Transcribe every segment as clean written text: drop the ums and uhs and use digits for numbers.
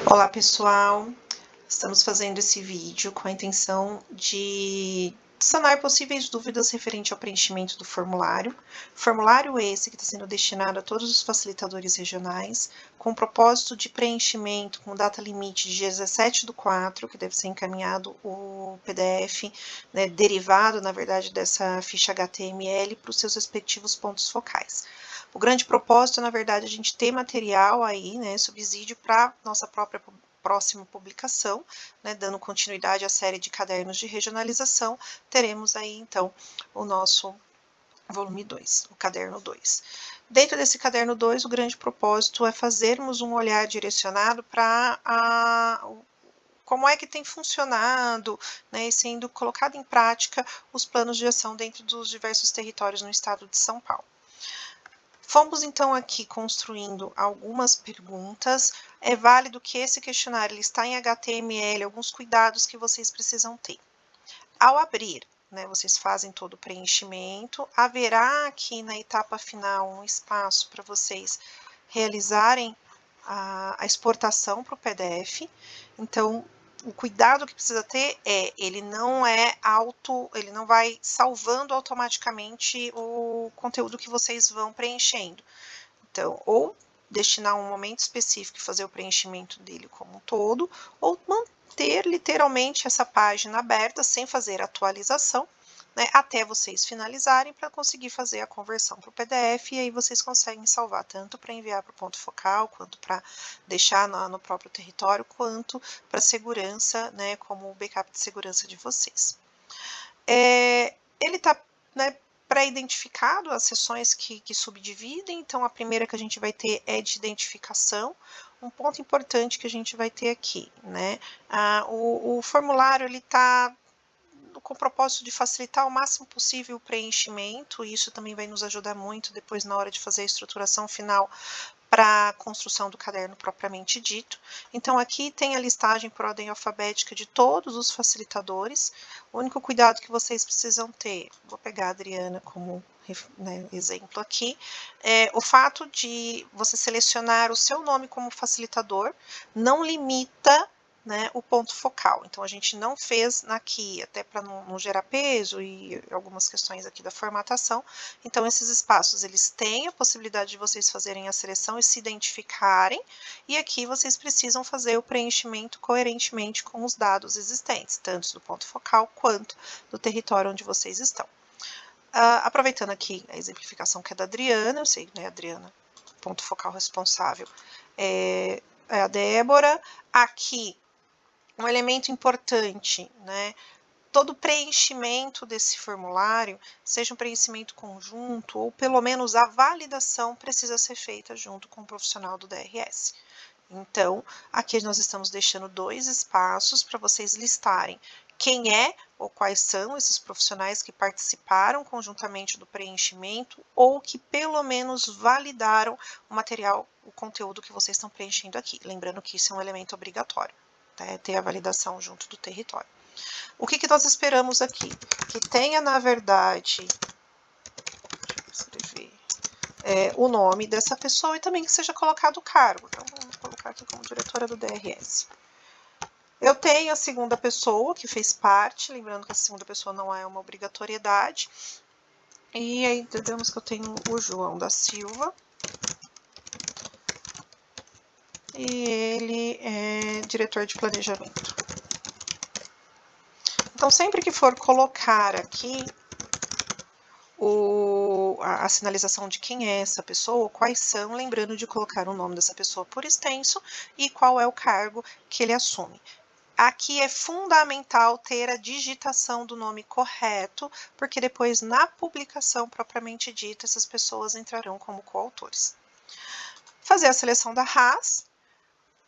Olá pessoal, estamos fazendo esse vídeo com a intenção de sanar possíveis dúvidas referente ao preenchimento do formulário. Formulário esse que está sendo destinado a todos os facilitadores regionais, com propósito de preenchimento com data limite de 17/4, que deve ser encaminhado o PDF, né, derivado, na verdade, dessa ficha HTML para os seus respectivos pontos focais. O grande propósito, na verdade, é a gente ter material aí, né, subsídio para nossa próxima publicação, né, dando continuidade à série de cadernos de regionalização, teremos aí, então, o nosso volume 2, o caderno 2. Dentro desse caderno 2, o grande propósito é fazermos um olhar direcionado para como é que tem funcionado, né, e sendo colocado em prática os planos de ação dentro dos diversos territórios no estado de São Paulo. Fomos então aqui construindo algumas perguntas. É válido que esse questionário ele está em HTML, alguns cuidados que vocês precisam ter. Ao abrir, né, vocês fazem todo o preenchimento, haverá aqui na etapa final um espaço para vocês realizarem a exportação para o PDF. Então, o cuidado que precisa ter é, ele não vai salvando automaticamente o conteúdo que vocês vão preenchendo. Então, ou destinar um momento específico e fazer o preenchimento dele como um todo, ou manter literalmente essa página aberta sem fazer atualização, né, até vocês finalizarem para conseguir fazer a conversão para o PDF, e aí vocês conseguem salvar tanto para enviar para o ponto focal, quanto para deixar no próprio território, quanto para segurança, né, como o backup de segurança de vocês. Ele está, né, pré-identificado as seções que subdividem, então a primeira que a gente vai ter é de identificação. Um ponto importante que a gente vai ter aqui, né, o formulário ele está com o propósito de facilitar o máximo possível o preenchimento, e isso também vai nos ajudar muito depois na hora de fazer a estruturação final para a construção do caderno propriamente dito. Então, aqui tem a listagem por ordem alfabética de todos os facilitadores. O único cuidado que vocês precisam ter, vou pegar a Adriana como, né, exemplo aqui, é o fato de você selecionar o seu nome como facilitador, não limita, né, o ponto focal. Então, a gente não fez aqui, até para não gerar peso e algumas questões aqui da formatação. Então, esses espaços, eles têm a possibilidade de vocês fazerem a seleção e se identificarem, e aqui vocês precisam fazer o preenchimento coerentemente com os dados existentes, tanto do ponto focal quanto do território onde vocês estão. Aproveitando aqui a exemplificação que é da Adriana, eu sei, né, Adriana, ponto focal responsável é a Débora. Aqui, um elemento importante, né? Todo preenchimento desse formulário, seja um preenchimento conjunto ou pelo menos a validação precisa ser feita junto com o profissional do DRS. Então, aqui nós estamos deixando 2 espaços para vocês listarem quem é ou quais são esses profissionais que participaram conjuntamente do preenchimento ou que pelo menos validaram o material, o conteúdo que vocês estão preenchendo aqui. Lembrando que isso é um elemento obrigatório, né? Ter a validação junto do território. O que nós esperamos aqui? Que tenha, na verdade, escrever o nome dessa pessoa e também que seja colocado o cargo. Então, vamos colocar aqui como diretora do DRS. Eu tenho a segunda pessoa que fez parte, lembrando que a segunda pessoa não é uma obrigatoriedade. E aí, entendemos que eu tenho o João da Silva. E ele é diretor de planejamento. Então, sempre que for colocar aqui a sinalização de quem é essa pessoa, quais são, lembrando de colocar o nome dessa pessoa por extenso e qual é o cargo que ele assume. Aqui é fundamental ter a digitação do nome correto, porque depois na publicação propriamente dita, essas pessoas entrarão como coautores. Fazer a seleção da RAS.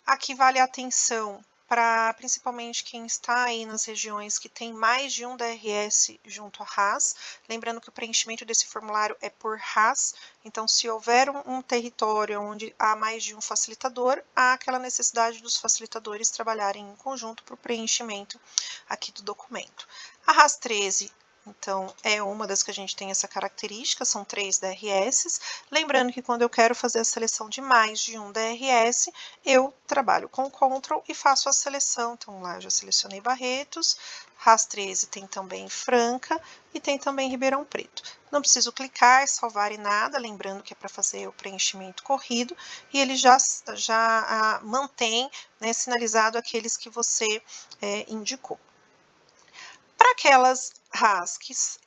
Aqui vale a atenção para principalmente quem está aí nas regiões que tem mais de um DRS junto à RAS, lembrando que o preenchimento desse formulário é por RAS, então se houver um território onde há mais de um facilitador, há aquela necessidade dos facilitadores trabalharem em conjunto para o preenchimento aqui do documento. A RAS 13, então é uma das que a gente tem essa característica, são 3 DRS. Lembrando que quando eu quero fazer a seleção de mais de um DRS, eu trabalho com Ctrl e faço a seleção. Então lá eu já selecionei Barretos, RAS 13 tem também Franca e tem também Ribeirão Preto. Não preciso clicar, salvar em nada, lembrando que é para fazer o preenchimento corrido, e ele já mantém, né, sinalizado aqueles que você indicou. Para aquelas RAS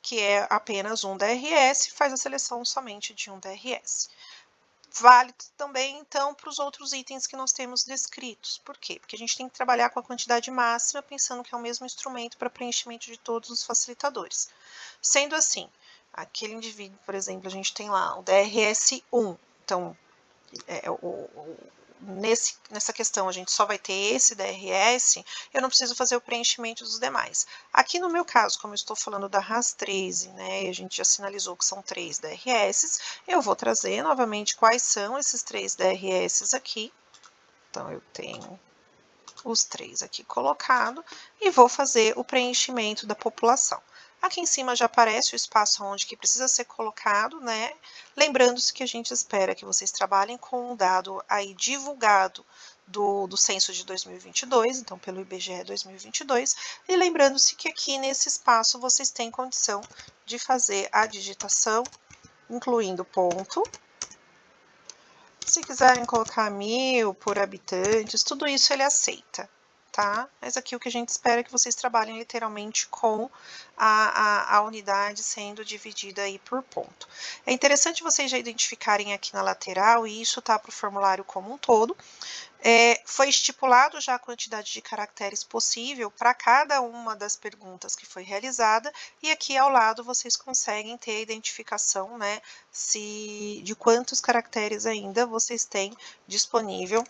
que é apenas um DRS, faz a seleção somente de um DRS. Válido também, então, para os outros itens que nós temos descritos. Por quê? Porque a gente tem que trabalhar com a quantidade máxima, pensando que é o mesmo instrumento para preenchimento de todos os facilitadores. Sendo assim, aquele indivíduo, por exemplo, a gente tem lá o DRS1, então, nessa questão a gente só vai ter esse DRS, eu não preciso fazer o preenchimento dos demais. Aqui no meu caso, como eu estou falando da RAS 13, né, a gente já sinalizou que são 3 DRS, eu vou trazer novamente quais são esses 3 DRS aqui. Então, eu tenho os 3 aqui colocado e vou fazer o preenchimento da população. Aqui em cima já aparece o espaço onde que precisa ser colocado, né? Lembrando-se que a gente espera que vocês trabalhem com um dado aí divulgado do censo de 2022, então pelo IBGE 2022, e lembrando-se que aqui nesse espaço vocês têm condição de fazer a digitação, incluindo ponto. Se quiserem colocar 1000 por habitantes, tudo isso ele aceita, tá? Mas aqui o que a gente espera é que vocês trabalhem literalmente com a unidade sendo dividida aí por ponto. É interessante vocês já identificarem aqui na lateral, e isso tá para o formulário como um todo. Foi estipulado já a quantidade de caracteres possível para cada uma das perguntas que foi realizada, e aqui ao lado vocês conseguem ter a identificação, né, de quantos caracteres ainda vocês têm disponível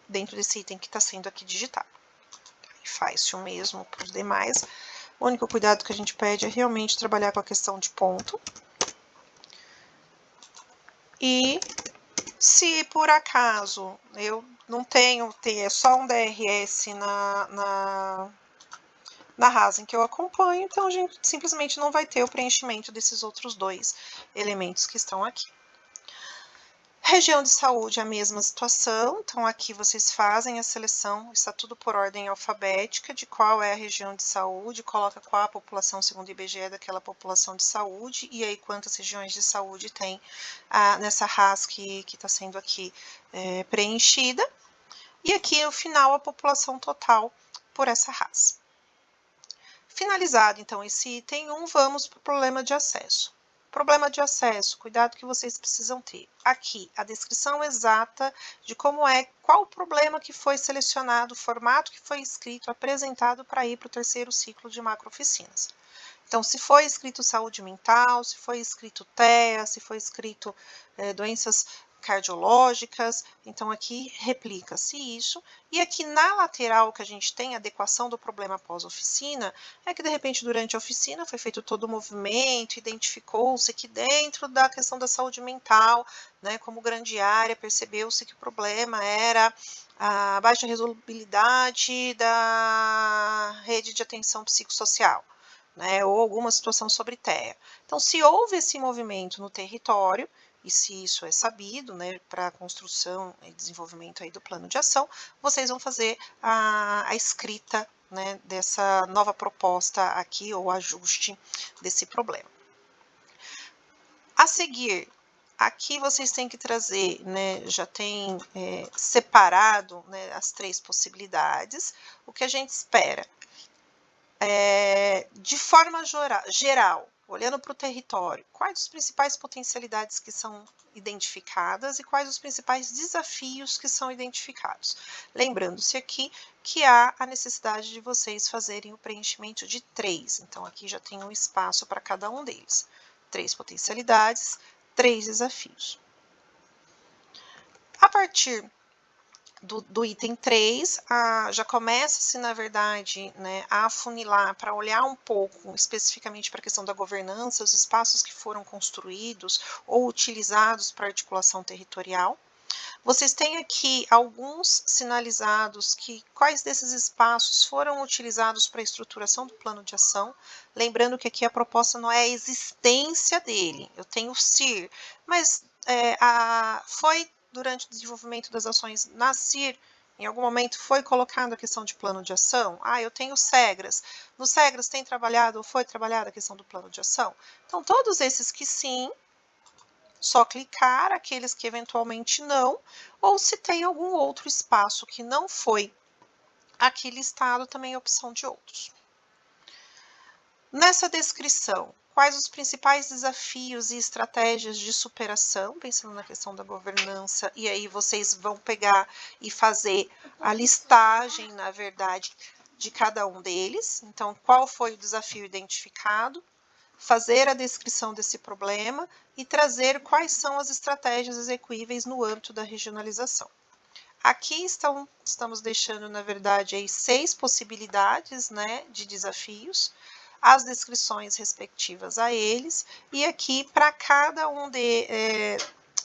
dentro desse item que está sendo aqui digitado. Faz-se o mesmo para os demais. O único cuidado que a gente pede é realmente trabalhar com a questão de ponto. E se por acaso eu não tenho, é só um DRS na RAS em que eu acompanho, então a gente simplesmente não vai ter o preenchimento desses outros 2 elementos que estão aqui. Região de saúde, a mesma situação, então aqui vocês fazem a seleção, está tudo por ordem alfabética, de qual é a região de saúde, coloca qual a população segundo o IBGE daquela população de saúde, e aí quantas regiões de saúde tem nessa RAS que está sendo aqui preenchida, e aqui no final a população total por essa RAS. Finalizado então esse item 1, vamos para o problema de acesso. Problema de acesso, cuidado que vocês precisam ter. Aqui, a descrição exata de qual o problema que foi selecionado, o formato que foi escrito, apresentado para ir para o terceiro ciclo de macrooficinas. Então, se foi escrito saúde mental, se foi escrito TEA, se foi escrito doenças cardiológicas, então aqui replica-se isso. E aqui na lateral que a gente tem adequação do problema pós-oficina, é que de repente durante a oficina foi feito todo o movimento, identificou-se que dentro da questão da saúde mental, né, como grande área, percebeu-se que o problema era a baixa resolubilidade da rede de atenção psicossocial, né, ou alguma situação sobre TEA. Então, se houve esse movimento no território, e se isso é sabido, né, para a construção e desenvolvimento aí do plano de ação, vocês vão fazer a escrita, né, dessa nova proposta aqui, ou ajuste desse problema. A seguir, aqui vocês têm que trazer, né, já tem separado, né, as 3 possibilidades. O que a gente espera? De forma geral, olhando para o território, quais as principais potencialidades que são identificadas e quais os principais desafios que são identificados. Lembrando-se aqui que há a necessidade de vocês fazerem o preenchimento de 3, então aqui já tem um espaço para cada um deles. 3 potencialidades, 3 desafios. A partir do item 3, já começa-se, na verdade, né, a afunilar para olhar um pouco especificamente para a questão da governança, os espaços que foram construídos ou utilizados para articulação territorial. Vocês têm aqui alguns sinalizados que quais desses espaços foram utilizados para a estruturação do plano de ação. Lembrando que aqui a proposta não é a existência dele, eu tenho o CIR, mas foi durante o desenvolvimento das ações na CIR, em algum momento foi colocada a questão de plano de ação? Eu tenho o SEGRAS. No SEGRAS tem trabalhado ou foi trabalhada a questão do plano de ação? Então, todos esses que sim, só clicar, aqueles que eventualmente não, ou se tem algum outro espaço que não foi aqui listado, também é opção de outros. Nessa descrição, quais os principais desafios e estratégias de superação, pensando na questão da governança, e aí vocês vão pegar e fazer a listagem, na verdade, de cada um deles. Então, qual foi o desafio identificado? Fazer a descrição desse problema e trazer quais são as estratégias execuíveis no âmbito da regionalização. Aqui estamos deixando, na verdade, aí 6 possibilidades, né, de desafios, as descrições respectivas a eles, e aqui para cada um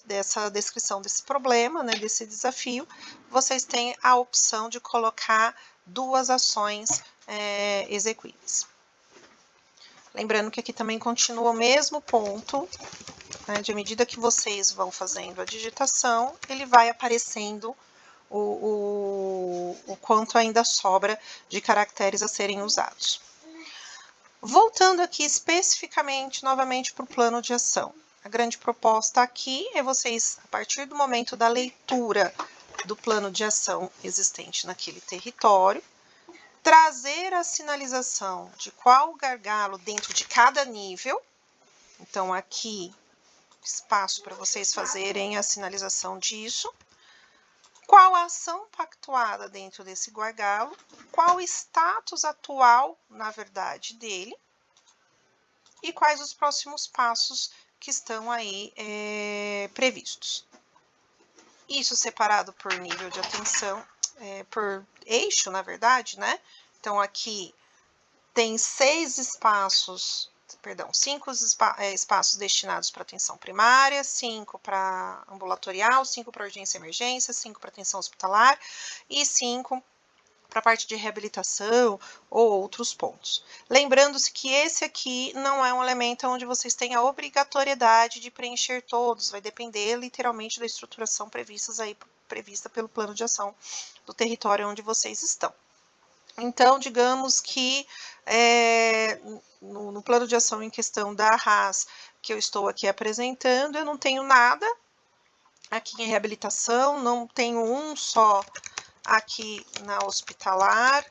dessa descrição desse problema, né, desse desafio, vocês têm a opção de colocar 2 ações execuíveis. Lembrando que aqui também continua o mesmo ponto, né, de medida que vocês vão fazendo a digitação, ele vai aparecendo o quanto ainda sobra de caracteres a serem usados. Voltando aqui especificamente, novamente, para o plano de ação. A grande proposta aqui é vocês, a partir do momento da leitura do plano de ação existente naquele território, trazer a sinalização de qual gargalo dentro de cada nível. Então, aqui, espaço para vocês fazerem a sinalização disso. Qual a ação pactuada dentro desse gargalo, qual o status atual, na verdade, dele, e quais os próximos passos que estão aí previstos. Isso separado por nível de atenção, por eixo, na verdade, né? Então, aqui tem 5 espaços destinados para atenção primária, 5 para ambulatorial, 5 para urgência e emergência, 5 para atenção hospitalar e 5 para a parte de reabilitação ou outros pontos. Lembrando-se que esse aqui não é um elemento onde vocês têm a obrigatoriedade de preencher todos, vai depender literalmente da estruturação prevista pelo plano de ação do território onde vocês estão. Então, digamos que no plano de ação em questão da RAS que eu estou aqui apresentando, eu não tenho nada aqui em reabilitação, não tenho um só aqui na hospitalar,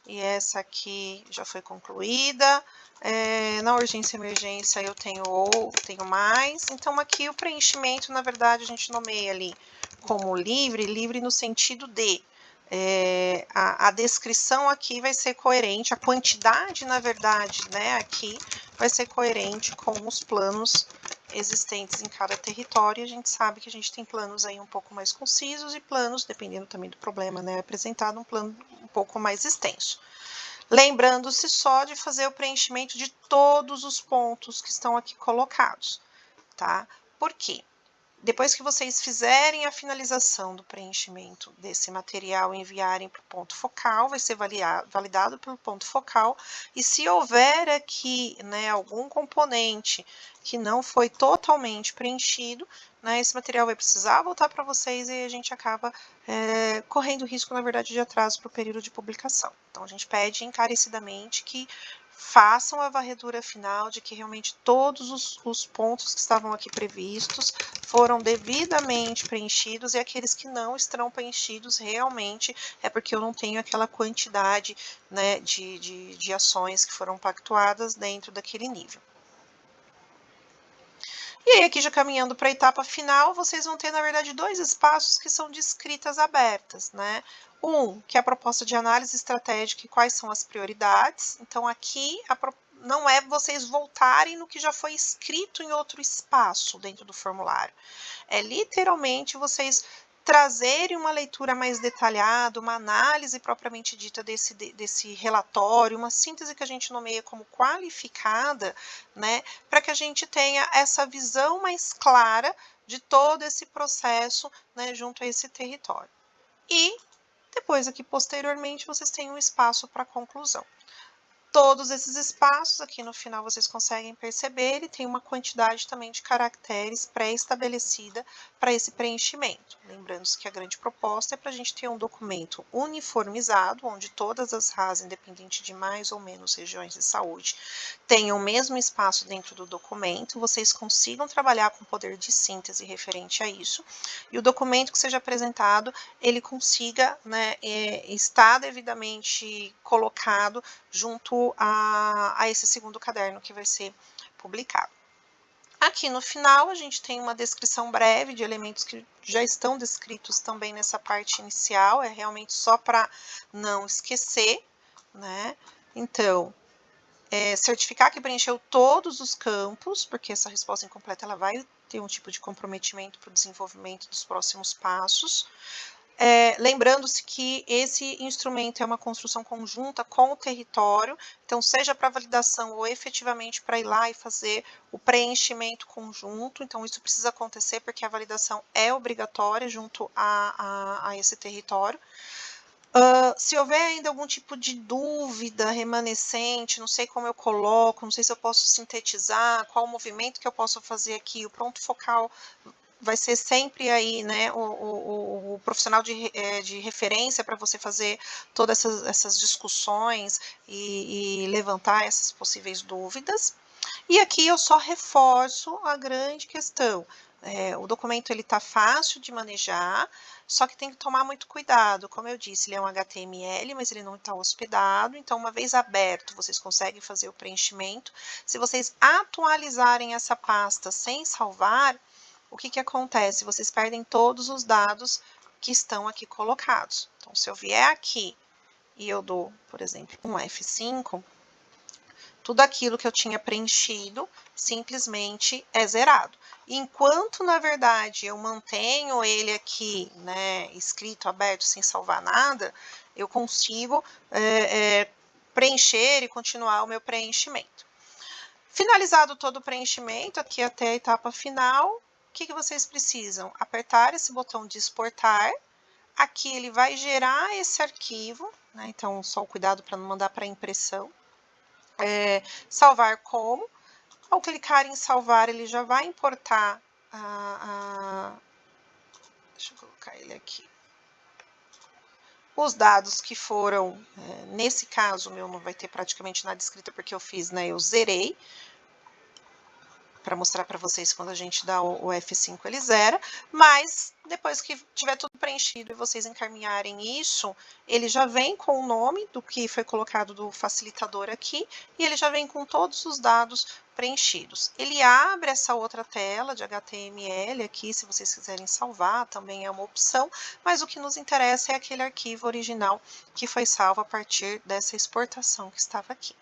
e essa aqui já foi concluída. Na urgência e emergência eu tenho mais, então aqui o preenchimento, na verdade, a gente nomeia ali como livre no sentido de a descrição aqui vai ser coerente, a quantidade, na verdade, né, aqui vai ser coerente com os planos existentes em cada território. A gente sabe que a gente tem planos aí um pouco mais concisos e planos, dependendo também do problema, né, apresentado, um plano um pouco mais extenso. Lembrando-se só de fazer o preenchimento de todos os pontos que estão aqui colocados, tá? Por quê? Depois que vocês fizerem a finalização do preenchimento desse material e enviarem para o ponto focal, vai ser validado pelo ponto focal, e se houver aqui, né, algum componente que não foi totalmente preenchido, né, esse material vai precisar voltar para vocês e a gente acaba correndo risco, na verdade, de atraso para o período de publicação. Então, a gente pede encarecidamente que façam a varredura final de que realmente todos os pontos que estavam aqui previstos foram devidamente preenchidos, e aqueles que não estarão preenchidos realmente é porque eu não tenho aquela quantidade, né, de ações que foram pactuadas dentro daquele nível. E aí, aqui já caminhando para a etapa final, vocês vão ter, na verdade, 2 espaços que são de escritas abertas, né? Que é a proposta de análise estratégica e quais são as prioridades. Então, aqui não é vocês voltarem no que já foi escrito em outro espaço dentro do formulário. É literalmente vocês trazerem uma leitura mais detalhada, uma análise propriamente dita desse relatório, uma síntese que a gente nomeia como qualificada, né, para que a gente tenha essa visão mais clara de todo esse processo, né, junto a esse território. E depois aqui posteriormente vocês têm um espaço para conclusão. Todos esses espaços, aqui no final vocês conseguem perceber, ele tem uma quantidade também de caracteres pré-estabelecida para esse preenchimento. Lembrando que a grande proposta é para a gente ter um documento uniformizado, onde todas as RAs, independente de mais ou menos regiões de saúde, tenham o mesmo espaço dentro do documento, vocês consigam trabalhar com poder de síntese referente a isso, e o documento que seja apresentado, ele consiga, né, estar devidamente colocado junto a esse segundo caderno que vai ser publicado. Aqui no final a gente tem uma descrição breve de elementos que já estão descritos também nessa parte inicial, é realmente só para não esquecer, né? Então, certificar que preencheu todos os campos, porque essa resposta incompleta ela vai ter um tipo de comprometimento para o desenvolvimento dos próximos passos. Lembrando-se que esse instrumento é uma construção conjunta com o território, então seja para validação ou efetivamente para ir lá e fazer o preenchimento conjunto, então isso precisa acontecer porque a validação é obrigatória junto a esse território. Se houver ainda algum tipo de dúvida remanescente, não sei como eu coloco, não sei se eu posso sintetizar, qual o movimento que eu posso fazer aqui, o ponto focal vai ser sempre aí, né, o profissional de referência para você fazer todas essas discussões e levantar essas possíveis dúvidas. E aqui eu só reforço a grande questão. O documento ele está fácil de manejar, só que tem que tomar muito cuidado. Como eu disse, ele é um HTML, mas ele não está hospedado. Então, uma vez aberto, vocês conseguem fazer o preenchimento. Se vocês atualizarem essa pasta sem salvar, o que que acontece? Vocês perdem todos os dados que estão aqui colocados. Então, se eu vier aqui e eu dou, por exemplo, um F5, tudo aquilo que eu tinha preenchido simplesmente é zerado. Enquanto, na verdade, eu mantenho ele aqui, né, escrito, aberto, sem salvar nada, eu consigo preencher e continuar o meu preenchimento. Finalizado todo o preenchimento, aqui até a etapa final, o que que vocês precisam? Apertar esse botão de exportar. Aqui ele vai gerar esse arquivo, né? Então só o cuidado para não mandar para impressão. Salvar como. Ao clicar em salvar, ele já vai importar deixa eu colocar ele aqui. Os dados que foram, nesse caso, o meu não vai ter praticamente nada escrito porque eu fiz, né? Eu zerei. Para mostrar para vocês quando a gente dá o F5 ele zera, mas depois que tiver tudo preenchido e vocês encaminharem isso, ele já vem com o nome do que foi colocado do facilitador aqui e ele já vem com todos os dados preenchidos. Ele abre essa outra tela de HTML aqui, se vocês quiserem salvar, também é uma opção, mas o que nos interessa é aquele arquivo original que foi salvo a partir dessa exportação que estava aqui.